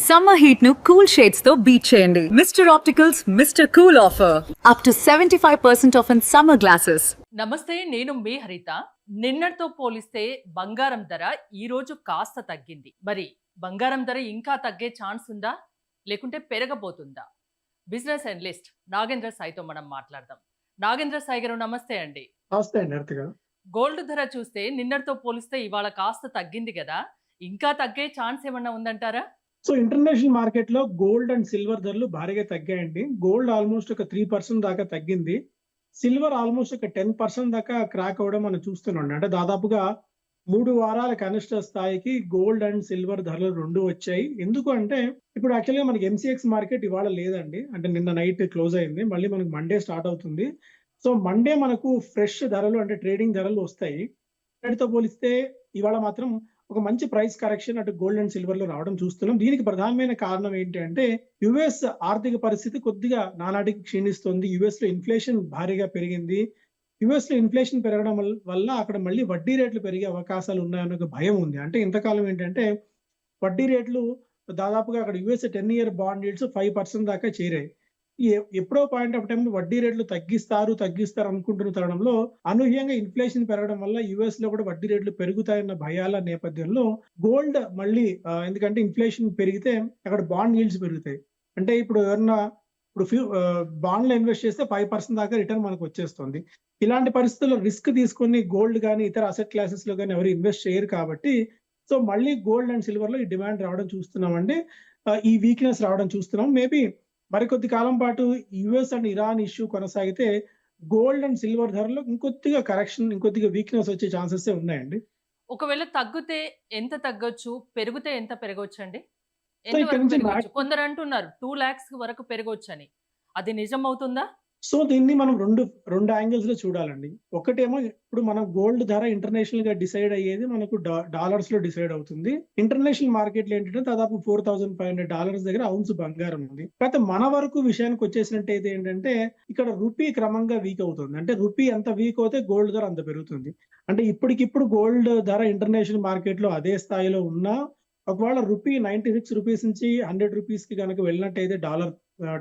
Summer heat nu cool shades తో beat చేయండి. Mr. Opticals Mr. Cool offer up to 75% off in summer glasses. నమస్తే, నేను మీ హరిత. నిన్నటితో పోలిస్తే బంగారం ధర ఈ రోజు కాస్త తగ్గింది. మరి బంగారం ధర ఇంకా తగ్గే ఛాన్స్ ఉందా, లేకుంటే పెరగబోతుందా? బిజినెస్ అనలిస్ట్ నాగేంద్ర సాయితో మనం మాట్లాడదాం. నాగేంద్ర సాయి గారు నమస్తే అండి. నమస్తే అండి హరిత గారు. గోల్డ్ ధర చూస్తే నిన్నటితో పోలిస్తే ఇవాళ కాస్త తగ్గింది కదా, ఇంకా తగ్గే ఛాన్స్ ఏమన్నా ఉందంటారా? సో ఇంటర్నేషనల్ మార్కెట్ లో గోల్డ్ అండ్ సిల్వర్ ధరలు భారీగా తగ్గాయండి. గోల్డ్ ఆల్మోస్ట్ ఒక 3% దాకా తగ్గింది. సిల్వర్ ఆల్మోస్ట్ ఒక 10% దాకా క్రాక్ అవ్వడం మనం చూస్తున్నాం. అంటే దాదాపుగా 3 వారాల కనిష్ట స్థాయికి గోల్డ్ అండ్ సిల్వర్ ధరలు రెండు వచ్చాయి. ఎందుకు అంటే ఇప్పుడు యాక్చువల్గా మనకి ఎంసీఎక్స్ మార్కెట్ ఇవాళ లేదండి. అంటే నిన్న నైట్ క్లోజ్ అయింది. మళ్ళీ మనకి మండే స్టార్ట్ అవుతుంది. సో మండే మనకు ఫ్రెష్ ధరలు అంటే ట్రేడింగ్ ధరలు వస్తాయి. వాటితో పోలిస్తే ఇవాళ మాత్రం ఒక మంచి ప్రైస్ కరెక్షన్ అటు గోల్డ్ అండ్ సిల్వర్ లో రావడం చూస్తున్నాం. దీనికి ప్రధానమైన కారణం ఏంటి అంటే యుఎస్ ఆర్థిక పరిస్థితి కొద్దిగా నానాటికి క్షీణిస్తుంది. యుఎస్ లో ఇన్ఫ్లేషన్ భారీగా పెరిగింది. యుఎస్ లో ఇన్ఫ్లేషన్ పెరగడం వల్ల అక్కడ మళ్ళీ వడ్డీ రేట్లు పెరిగే అవకాశాలు ఉన్నాయన్న ఒక భయం ఉంది. అంటే ఇంతకాలం ఏంటంటే వడ్డీ రేట్లు దాదాపుగా అక్కడ యుఎస్ 10-year బాండ్ yields 5% దాకా చేరాయి. ఎప్పుడో పాయింట్ ఆఫ్ టైం వడ్డీ రేట్లు తగ్గిస్తారు అనుకుంటున్న తరుణంలో అనూహ్యంగా ఇన్ఫ్లేషన్ పెరగడం వల్ల యుఎస్ లో కూడా వడ్డీ రేట్లు పెరుగుతాయన్న భయాల నేపథ్యంలో గోల్డ్ మళ్ళీ ఎందుకంటే ఇన్ఫ్లేషన్ పెరిగితే అక్కడ బాండ్ yields పెరుగుతాయి. అంటే ఇప్పుడు ఎవరన్నా బాండ్ లో ఇన్వెస్ట్ చేస్తే 5% దాకా రిటర్న్ మనకు వచ్చేస్తుంది. ఇలాంటి పరిస్థితుల్లో రిస్క్ తీసుకొని గోల్డ్ కానీ ఇతర అసెట్ క్లాసెస్ లో కానీ ఎవరు ఇన్వెస్ట్ చేయరు కాబట్టి సో మళ్ళీ గోల్డ్ అండ్ సిల్వర్ లో ఈ డిమాండ్ రావడం చూస్తున్నామండి. ఈ వీక్నెస్ రావడం చూస్తున్నాం. మేబీ మరికొద్ది కాలం పాటు యుఎస్ అండ్ ఇరాన్ ఇష్యూ కొనసాగితే గోల్డ్ అండ్ సిల్వర్ ధరలో ఇంకొద్దిగా కరెక్షన్ ఇంకొద్దిగా వీక్నెస్ వచ్చే ఛాన్సెస్ ఉన్నాయండి. ఒకవేళ తగ్గితే ఎంత తగ్గొచ్చు, పెరిగితే ఎంత పెరగవచ్చు అండి? సో ఇక్కడ నుంచి కొందరు అంటున్నారు 2 lakhs వరకు పెరగవచ్చు అని. అది నిజం అవుతుందా? సో దీన్ని మనం రెండు యాంగిల్స్ లో చూడాలండి. ఒకటేమో ఇప్పుడు మనం గోల్డ్ ధర ఇంటర్నేషనల్ గా డిసైడ్ అయ్యేది మనకు డాలర్స్ లో డిసైడ్ అవుతుంది. ఇంటర్నేషనల్ మార్కెట్ లో ఏంటంటే దాదాపు $4,500 దగ్గర ఔన్స్ బంగారం ఉంది. అయితే మన వరకు విషయానికి వచ్చేసినట్టయితే ఏంటంటే ఇక్కడ రూపీ క్రమంగా వీక్ అవుతుంది. అంటే రూపీ ఎంత వీక్ అవుతే గోల్డ్ ధర అంత పెరుగుతుంది. అంటే ఇప్పటికిప్పుడు గోల్డ్ ధర ఇంటర్నేషనల్ మార్కెట్ లో అదే స్థాయిలో ఉన్నా ఒకవేళ రూపీ 96 రూపీస్ నుంచి 100 రూపీస్ కి కనుక వెళ్ళినట్టయితే డాలర్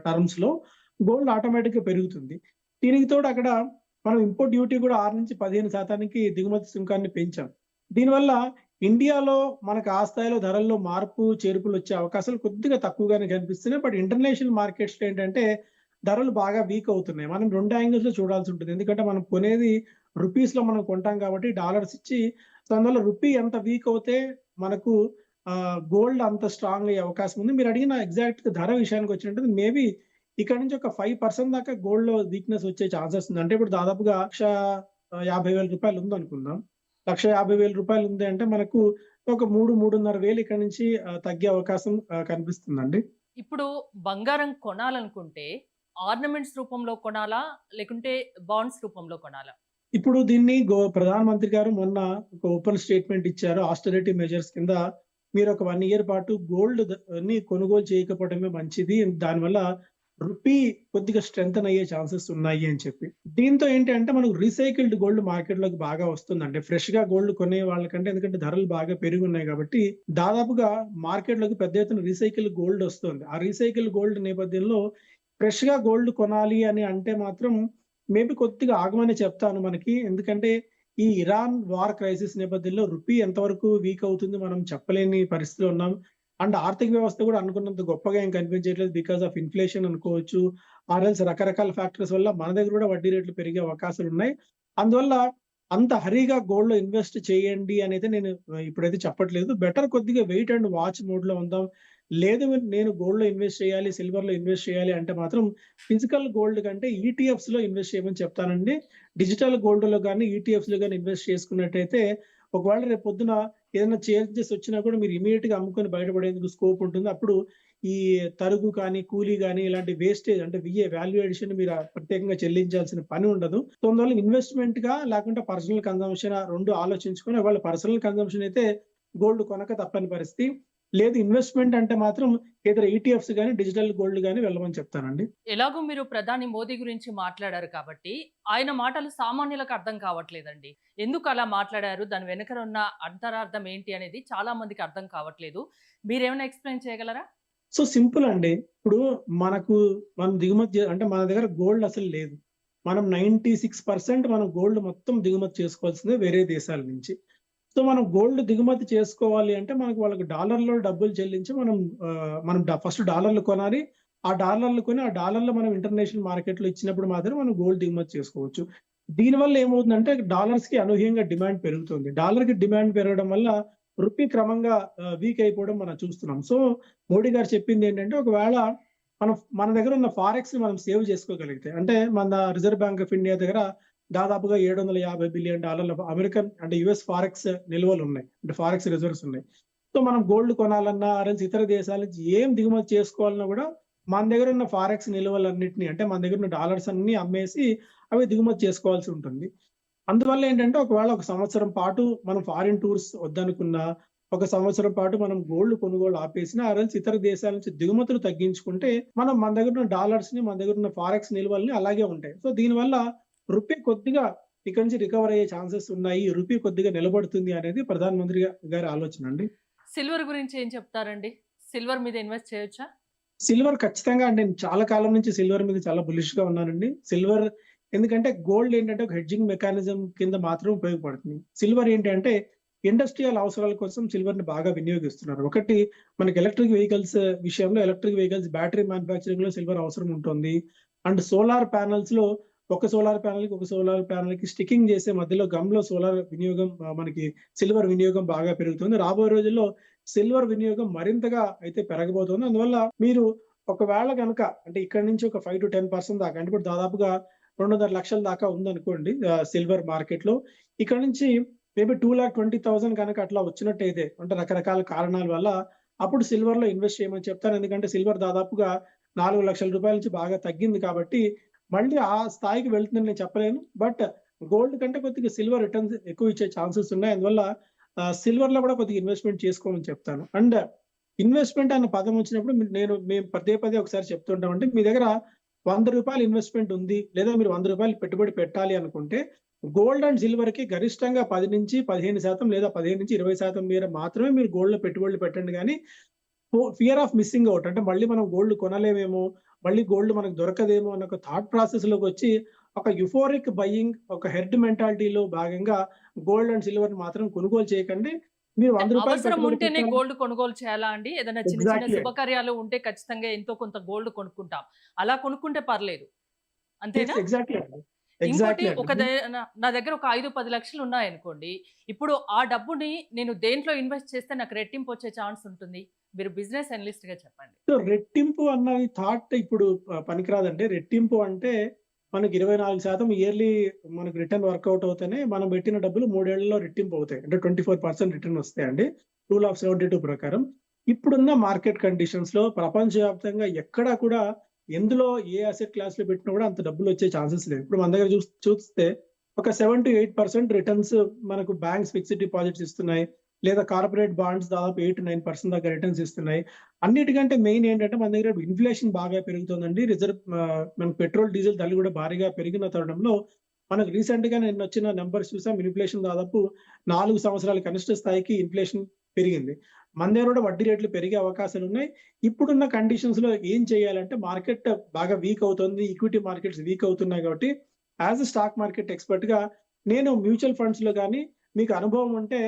టర్మ్స్ లో గోల్డ్ ఆటోమేటిక్ గా పెరుగుతుంది. దీనికి తోడు అక్కడ మనం ఇంపోర్ట్ డ్యూటీ కూడా 6 నుంచి 15% దిగుమతి సుంకాన్ని పెంచాం. దీనివల్ల ఇండియాలో మనకు ఆ స్థాయిలో ధరల్లో మార్పు చేర్పులు వచ్చే అవకాశాలు కొద్దిగా తక్కువగానే కనిపిస్తున్నాయి. బట్ ఇంటర్నేషనల్ మార్కెట్స్ లో ఏంటంటే ధరలు బాగా వీక్ అవుతున్నాయి. మనం రెండు యాంగిల్స్ లో చూడాల్సి ఉంటుంది. ఎందుకంటే మనం కొనేది రూపీస్ లో మనం కొంటాం కాబట్టి డాలర్స్ ఇచ్చి, సో అందువల్ల రూపీ ఎంత వీక్ అవుతే మనకు గోల్డ్ అంత స్ట్రాంగ్ అయ్యే అవకాశం ఉంది. మీరు అడిగిన ఎగ్జాక్ట్ ధర విషయానికి వచ్చినట్టు మేబీ ఇక్కడ నుంచి ఒక 5% దాకా గోల్డ్ లో వీక్నెస్ వచ్చే ఛాన్సెస్ ఉంది. అంటే ఇప్పుడు దాదాపుగా $1,50,000 ఉంది అనుకుందాం. $1,50,000 ఉంది అంటే మనకు ఒక 3,500 ఇక్కడ నుంచి తగ్గే అవకాశం కనిపిస్తుందండి. ఇప్పుడు బంగారం కొనాలనుకుంటే ఆర్నమెంట్స్ రూపంలో కొనాలా, లేకుంటే బాండ్స్ రూపంలో కొనాలా? ఇప్పుడు దీన్ని ప్రధానమంత్రి గారు మొన్న ఒక ఓపెన్ స్టేట్మెంట్ ఇచ్చారు. ఆస్టెరిటీ మెజర్స్ కింద మీరు ఒక 1 year పాటు గోల్డ్ ని కొనుగోలు చేయకపోవడమే మంచిది. దానివల్ల రూపీ కొద్దిగా స్ట్రెంగ్తన్ అయ్యే ఛాన్సెస్ ఉన్నాయి అని చెప్పి. దీంతో ఏంటి అంటే మనకు రీసైకిల్డ్ గోల్డ్ మార్కెట్ లోకి బాగా వస్తుందండి. ఫ్రెష్ గా గోల్డ్ కొనే వాళ్ళకంటే, ఎందుకంటే ధరలు బాగా పెరిగి ఉన్నాయి కాబట్టి దాదాపుగా మార్కెట్ లోకి పెద్ద ఎత్తున రీసైకిల్ గోల్డ్ వస్తుంది. ఆ రీసైకిల్ గోల్డ్ నేపథ్యంలో ఫ్రెష్ గా గోల్డ్ కొనాలి అని అంటే మాత్రం మేబీ కొద్దిగా ఆగమని చెప్తాను మనకి. ఎందుకంటే ఈ ఇరాన్ వార్ క్రైసిస్ నేపథ్యంలో రూపీ ఎంతవరకు వీక్ అవుతుంది మనం చెప్పలేని పరిస్థితిలో ఉన్నాం. అండ్ ఆర్థిక వ్యవస్థ కూడా అనుకున్నంత గొప్పగా ఏం కనిపించట్లేదు. బికాస్ ఆఫ్ ఇన్ఫ్లేషన్ అనుకోవచ్చు, ఆర్ఎల్స్ రకరకాల ఫ్యాక్టర్స్ వల్ల మన దగ్గర కూడా వడ్డీ రేట్లు పెరిగే అవకాశాలు ఉన్నాయి. అందువల్ల అంత హరీగా గోల్డ్ లో ఇన్వెస్ట్ చేయండి అనేది నేను ఇప్పుడైతే చెప్పట్లేదు. బెటర్ కొద్దిగా వెయిట్ అండ్ వాచ్ మోడ్ లో ఉందాం. లేదు నేను గోల్డ్ లో ఇన్వెస్ట్ చేయాలి, సిల్వర్ లో ఇన్వెస్ట్ చేయాలి అంటే మాత్రం ఫిజికల్ గోల్డ్ కంటే ఈటీఎఫ్స్ లో ఇన్వెస్ట్ చేయమని చెప్తానండి. డిజిటల్ గోల్డ్ లో కానీ ఈటీఎఫ్స్ లో కానీ ఇన్వెస్ట్ చేసుకున్నట్టయితే ఒకవేళ రేపు పొద్దున ఏదైనా చేంజెస్ వచ్చినా కూడా మీరు ఇమీడియట్ గా అమ్ముకొని బయటపడేందుకు స్కోప్ ఉంటుంది. అప్పుడు ఈ తరుగు కానీ కూలీ కానీ ఇలాంటి వేస్టేజ్ అంటే వాల్యూ అడిషన్ మీరు ప్రత్యేకంగా చెల్లించాల్సిన పని ఉండదు. సో అందువల్ల ఇన్వెస్ట్మెంట్ గా లేకుంటే పర్సనల్ కన్జంప్షన్ రెండు ఆలోచించుకొని వాళ్ళ పర్సనల్ కన్జంప్షన్ అయితే గోల్డ్ కొనక తప్పని పరిస్థితి లేదు. ఇన్వెస్ట్మెంట్ అంటే మాత్రం ఏదో ఈటీఎఫ్స్ కానీ డిజిటల్ గోల్డ్ కానీ వెళ్ళమని చెప్తానండి. ఎలాగో మీరు ప్రధాని మోదీ గురించి మాట్లాడారు కాబట్టి ఆయన మాటలు సామాన్యులకు అర్థం కావట్లేదండి. ఎందుకు అలా మాట్లాడారు, దాని వెనుక ఉన్న అంతరార్థం ఏంటి అనేది చాలా మందికి అర్థం కావట్లేదు. మీరేమైనా ఎక్స్ప్లెయిన్ చేయగలరా? సో సింపుల్ అండి. ఇప్పుడు మనకు మనం దిగుమతి అంటే మన దగ్గర గోల్డ్ అసలు లేదు. మనం 96% మనం గోల్డ్ మొత్తం దిగుమతి చేసుకోవాల్సిందే వేరే దేశాల నుంచి. సో మనం గోల్డ్ దిగుమతి చేసుకోవాలి అంటే మనకు వాళ్ళకి డాలర్‌లో డబ్బులు చెల్లించి మనం ఫస్ట్ డాలర్‌లు కొనాలి. ఆ డాలర్‌లు కొని ఆ డాలర్‌లు మనం ఇంటర్నేషనల్ మార్కెట్‌లో ఇచ్చినప్పుడు మాత్రమే మనం గోల్డ్ దిగుమతి చేసుకోవచ్చు. దీనివల్ల ఏమవుతుందంటే డాలర్స్‌కి అనూహ్యంగా డిమాండ్ పెరుగుతుంది. డాలర్‌కి డిమాండ్ పెరగడం వల్ల రూపీ క్రమంగా వీక్ అయిపోవడం మనం చూస్తున్నాం. సో మోడీ గారు చెప్పిందేంటంటే ఒకవేళ మన దగ్గర ఉన్న ఫారెక్స్‌ని మనం సేవ్ చేసుకోగలిగితే అంటే మన రిజర్వ్ బ్యాంక్ ఆఫ్ ఇండియా దగ్గర దాదాపుగా $750 బిలియన్ అమెరికన్ అంటే యూఎస్ ఫారెక్స్ నిల్వలున్నాయి. అంటే ఫారెక్స్ రిజర్వ్స్ ఉన్నాయి. సో మనం గోల్డ్ కొనాలన్నా ఇతర దేశాల నుంచి ఏం దిగుమతి చేసుకోవాలన్నా కూడా మన దగ్గర ఉన్న ఫారెక్స్ నిల్వలన్నిటిని అంటే మన దగ్గర ఉన్న డాలర్స్ అన్ని అమ్మేసి అవి దిగుమతి చేసుకోవాల్సి ఉంటుంది. అందువల్ల ఏంటంటే ఒకవేళ ఒక సంవత్సరం పాటు మనం ఫారిన్ టూర్స్ వద్దనుకున్నా, ఒక సంవత్సరం పాటు మనం గోల్డ్ కొనుగోలు ఆపేసినా ఇతర దేశాల నుంచి దిగుమతులు తగ్గించుకుంటే మన దగ్గర ఉన్న డాలర్స్‌ని, మన దగ్గర ఉన్న ఫారెక్స్ నిల్వల్ని అలాగే ఉంటాయి. సో దీనివల్ల రూపీ కొద్దిగా ఇక్కడి నుంచి రికవర్ అయ్యే ఛాన్సెస్ ఉన్నాయి. రూపీ కొద్దిగా నిలబడుతుంది అనేది ప్రధానమంత్రి గారి ఆలోచన అండి. సిల్వర్ గురించి ఏం చెప్తారండి? సిల్వర్ మీద ఇన్వెస్ట్ చేయొచ్చా? సిల్వర్ ఖచ్చితంగా అండి. నేను చాలా కాలం నుంచి సిల్వర్ మీద చాలా బులిష్‌గా ఉన్నానండి. సిల్వర్ ఎందుకంటే గోల్డ్ ఏంటంటే ఒక హెడ్జింగ్ మెకానిజం కింద మాత్రం ఉపయోగపడుతుంది. సిల్వర్ ఏంటంటే ఇండస్ట్రియల్ అవసరాల కోసం సిల్వర్‌ని బాగా వినియోగిస్తున్నారు. ఒకటి మనకి ఎలక్ట్రిక్ వెహికల్స్ విషయంలో ఎలక్ట్రిక్ వెహికల్స్ బ్యాటరీ మ్యానుఫ్యాక్చరింగ్‌లో సిల్వర్ అవసరం ఉంటుంది. అండ్ సోలార్ ప్యానెల్స్‌లో ఒక సోలార్ ప్యానెల్‌కి ఒక సోలార్ ప్యానెల్‌కి స్టికింగ్ చేసే మధ్యలో గమ్‌లో సోలార్ వినియోగం మనకి సిల్వర్ వినియోగం బాగా పెరుగుతుంది. రాబోయే రోజుల్లో సిల్వర్ వినియోగం మరింతగా అయితే పెరగబోతుంది. అందువల్ల మీరు ఒకవేళ గనక అంటే ఇక్కడి నుంచి ఒక 5-10% దాకా అంటే ఇప్పుడు దాదాపుగా 2.5 లక్షల దాకా ఉందనుకోండి సిల్వర్ మార్కెట్‌లో. ఇక్కడ నుంచి మేబీ 2,20,000 గనక అట్లా వచ్చినట్టయితే అంటే రకరకాల కారణాల వల్ల అప్పుడు సిల్వర్‌లో ఇన్వెస్ట్ చేయమని చెప్తాను. ఎందుకంటే సిల్వర్ దాదాపుగా ₹4,00,000 నుంచి బాగా తగ్గింది కాబట్టి మళ్ళీ ఆ స్థాయికి వెళ్తుందని నేను చెప్పలేను. బట్ గోల్డ్ కంటే కొద్దిగా సిల్వర్ రిటర్న్స్ ఎక్కువ ఇచ్చే ఛాన్సెస్ ఉన్నాయి. అందువల్ల సిల్వర్‌లో కూడా కొద్దిగా ఇన్వెస్ట్‌మెంట్ చేసుకోమని చెప్తాను. అండ్ ఇన్వెస్ట్‌మెంట్ అన్న పదం వచ్చినప్పుడు మేము పదే పదే ఒకసారి చెప్తుంటామంటే మీ దగ్గర ₹100 ఇన్వెస్ట్‌మెంట్ ఉంది. లేదా మీరు ₹100 పెట్టుబడి పెట్టాలి అనుకుంటే గోల్డ్ అండ్ సిల్వర్‌కి గరిష్టంగా 10-15% లేదా 15-20% మేర మాత్రమే మీరు గోల్డ్‌లో పెట్టుబడులు పెట్టండి గానీ ఫియర్ ఆఫ్ మిస్సింగ్ ఔట్ అంటే మళ్ళీ మనం గోల్డ్ కొనలేమేమో, మళ్ళీ గోల్డ్ మనకు దొరకదేమో అన్న ఒక థాట్ ప్రాసెస్‌లోకొచ్చి ఒక యుఫోరిక్ బయింగ్, ఒక హెర్డ్ మెంటాలిటీలో భాగంగా గోల్డ్ అండ్ సిల్వర్‌ని మాత్రం కొనుగోలు చేయకండి. మీరు ₹100 అవసరం పెట్టుబడి ఉంటేనే పెట్టాలి. గోల్డ్ కొనుగోలు చేయాలా అండి? ఏదైనా చిన్న చిన్న ఎగ్జాక్ట్‌లీ. శుభకార్యాలు ఉంటే ఖచ్చితంగా ఎంతో కొంత గోల్డ్ కొనుక్కుంటాం. అలా కొనుక్కుంటే పర్లేదు. అంతేనా? ఎగ్జాక్ట్‌లీ అండి. ఇంకోటి ఎగ్జాక్ట్‌లీ ఒక అండి. నా దగ్గర ఒక 5-10 లక్షలు ఉన్నాయనుకోండి. ఇప్పుడు ఆ డబ్బుని నేను దేంట్లో ఇన్వెస్ట్ చేస్తే నాకు రెట్టింపు వచ్చే ఛాన్స్ ఉంటుంది? మీరు బిజినెస్ అనలిస్ట్‌గా చెప్పండి. సో రెట్టింపు అన్నది థాట్ ఇప్పుడు పనికిరాదండి. రెట్టింపు అంటే మనకి 24% ఇయర్‌లీ మనకు రిటర్న్ వర్కౌట్ అవుతేనే మనం పెట్టిన డబ్బులు 3 ఏళ్లలో రెట్టింపు అవుతాయి. అంటే 24% రిటర్న్ వస్తాయండి. రూల్ ఆఫ్ 72 ప్రకారం. ఇప్పుడున్న మార్కెట్ కండిషన్స్‌లో ప్రపంచవ్యాప్తంగా ఎక్కడా కూడా ఎందులో ఏ అసెట్ క్లాస్‌లో పెట్టినా కూడా అంత డబ్బులు వచ్చే ఛాన్సెస్ లేవు. ఇప్పుడు మన దగ్గర చూస్తే ఒక 7-8% రిటర్న్స్ మనకు బ్యాంక్స్ ఫిక్స్డ్ డిపాజిట్స్ ఇస్తున్నాయి. లేదా కార్పొరేట్ బాండ్స్ దాదాపు 8-9% దాకా రిటర్న్స్ ఇస్తున్నాయి. అన్నిటికంటే మెయిన్ ఏంటంటే మన దగ్గర ఇన్‌ఫ్లేషన్ బాగా పెరుగుతుందండి. మనకు పెట్రోల్, డీజిల్ ధరలు కూడా భారీగా పెరిగిన తరుణంలో మనకు రీసెంట్‌గా నిన్నొచ్చిన నంబర్స్ చూసాం. ఇన్‌ఫ్లేషన్ దాదాపు 4 సంవత్సరాల కనిష్ట స్థాయికి ఇన్‌ఫ్లేషన్ పెరిగింది. మన దగ్గర కూడా వడ్డీ రేట్లు పెరిగే అవకాశాలున్నాయి. ఇప్పుడున్న కండిషన్స్‌లో ఏం చేయాలంటే మార్కెట్ బాగా వీక్ అవుతుంది. ఈక్విటీ మార్కెట్స్ వీక్ అవుతున్నాయి కాబట్టి యాస్ ఎ స్టాక్ మార్కెట్ ఎక్స్‌పర్ట్‌గా నేను మ్యూచువల్ ఫండ్స్‌లో గాని మీకు అనుభవం ఉంటే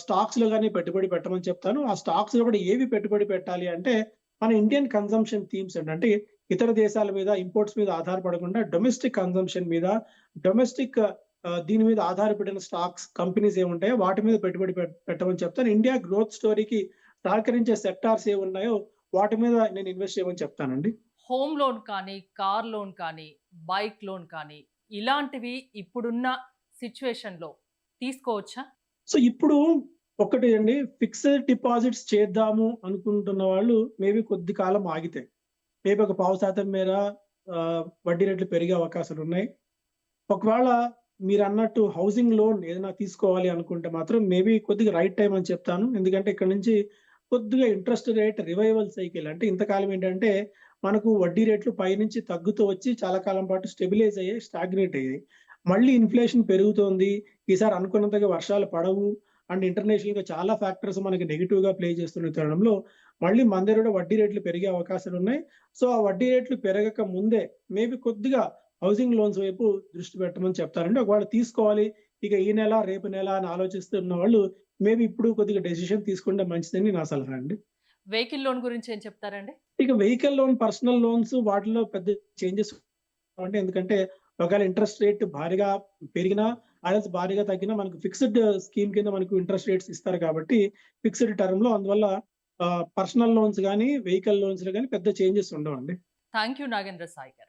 స్టాక్స్‌లో గాని పెట్టుబడి పెట్టమని చెప్తాను. ఆ స్టాక్స్‌లో కూడా ఏవి పెట్టుబడి పెట్టాలి అంటే మన ఇండియన్ కన్జంప్షన్ థీమ్స్ అండి. అంటే ఇతర దేశాల మీద ఇంపోర్ట్స్ మీద ఆధారపడకుండా డొమెస్టిక్ కన్జంప్షన్ మీద డొమెస్టిక్ దీని మీద ఆధారపడిన స్టాక్స్ కంపెనీస్ ఏముంటాయో వాటి మీద పెట్టుబడి పెట్టమని చెప్తాను. ఇండియా గ్రోత్ స్టోరీకి సహకరించే సెక్టార్స్ ఏవున్నాయో వాటి మీద నేను ఇన్వెస్ట్ చేయమని చెప్తానండి. హోమ్ లోన్ కానీ, కార్ లోన్ కానీ, బైక్ లోన్ కానీ ఇలాంటివి ఇప్పుడున్న సిట్యుయేషన్‌లో తీసుకోవచ్చా? సో ఇప్పుడు ఒకటి అండి ఫిక్స్డ్ డిపాజిట్స్ చేద్దాము అనుకుంటున్న వాళ్ళు మేబీ కొద్ది కాలం ఆగితే మేబీ ఒక 0.5% మేర వడ్డీ రేట్లు పెరిగే అవకాశాలున్నాయి. ఒకవేళ మీరన్నట్టు హౌసింగ్ లోన్ ఏదైనా తీసుకోవాలి అనుకుంటే మాత్రం మేబీ కొద్దిగా రైట్ టైమ్ అని చెప్తాను. ఎందుకంటే ఇక్కడ నుంచి కొద్దిగా ఇంట్రెస్ట్ రేట్ రివైవల్ సైకిల్ అంటే ఇంతకాలం ఏంటంటే మనకు వడ్డీ రేట్లు పైనుంచి తగ్గుతూ వచ్చి చాలా కాలం పాటు స్టెబిలైజ్ అయ్యాయి, స్టాగ్నేట్ అయ్యాయి. మళ్ళీ ఇన్‌ఫ్లేషన్ పెరుగుతోంది. ఈసారి అనుకున్నంతగా వర్షాలు పడవు. అండ్ ఇంటర్నేషనల్‌గా చాలా ఫ్యాక్టర్స్ మనకి నెగెటివ్‌గా ప్లే చేస్తున్న తరుణంలో మళ్ళీ మన దగ్గర కూడా వడ్డీ రేట్లు పెరిగే అవకాశాలు ఉన్నాయి. సో ఆ వడ్డీ రేట్లు పెరగక ముందే మేబీ కొద్దిగా హౌసింగ్ లోన్స్ వైపు దృష్టి పెట్టమని చెప్తారండి. ఒకవేళ తీసుకోవాలి ఇక ఈ నెల, రేపు నెల అని ఆలోచిస్తున్న వాళ్ళు మేబీ ఇప్పుడు కొద్దిగా డెసిషన్ తీసుకుంటే మంచిదని నా సలహా అండి. వెహికల్ లోన్ గురించి ఏం చెప్తారండి? ఇక వెహికల్ లోన్, పర్సనల్ లోన్స్ వాటిలో పెద్ద చేంజెస్ అంటే ఎందుకంటే ఒకవేళ ఇంట్రెస్ట్ రేట్ భారీగా పెరిగినా ఆర్ఎల్స్ భారీగా తగ్గినా మనకు ఫిక్స్డ్ స్కీమ్ కింద మనకు ఇంట్రెస్ట్ రేట్స్ ఇస్తారు కాబట్టి ఫిక్స్డ్ టర్మ్ లో అందువల్ల పర్సనల్ లోన్స్ గానీ, వెహికల్ లోన్స్ లో గానీ పెద్ద చేంజెస్ ఉండవండి. థ్యాంక్ యూ నాగేంద్ర సాయి గారు.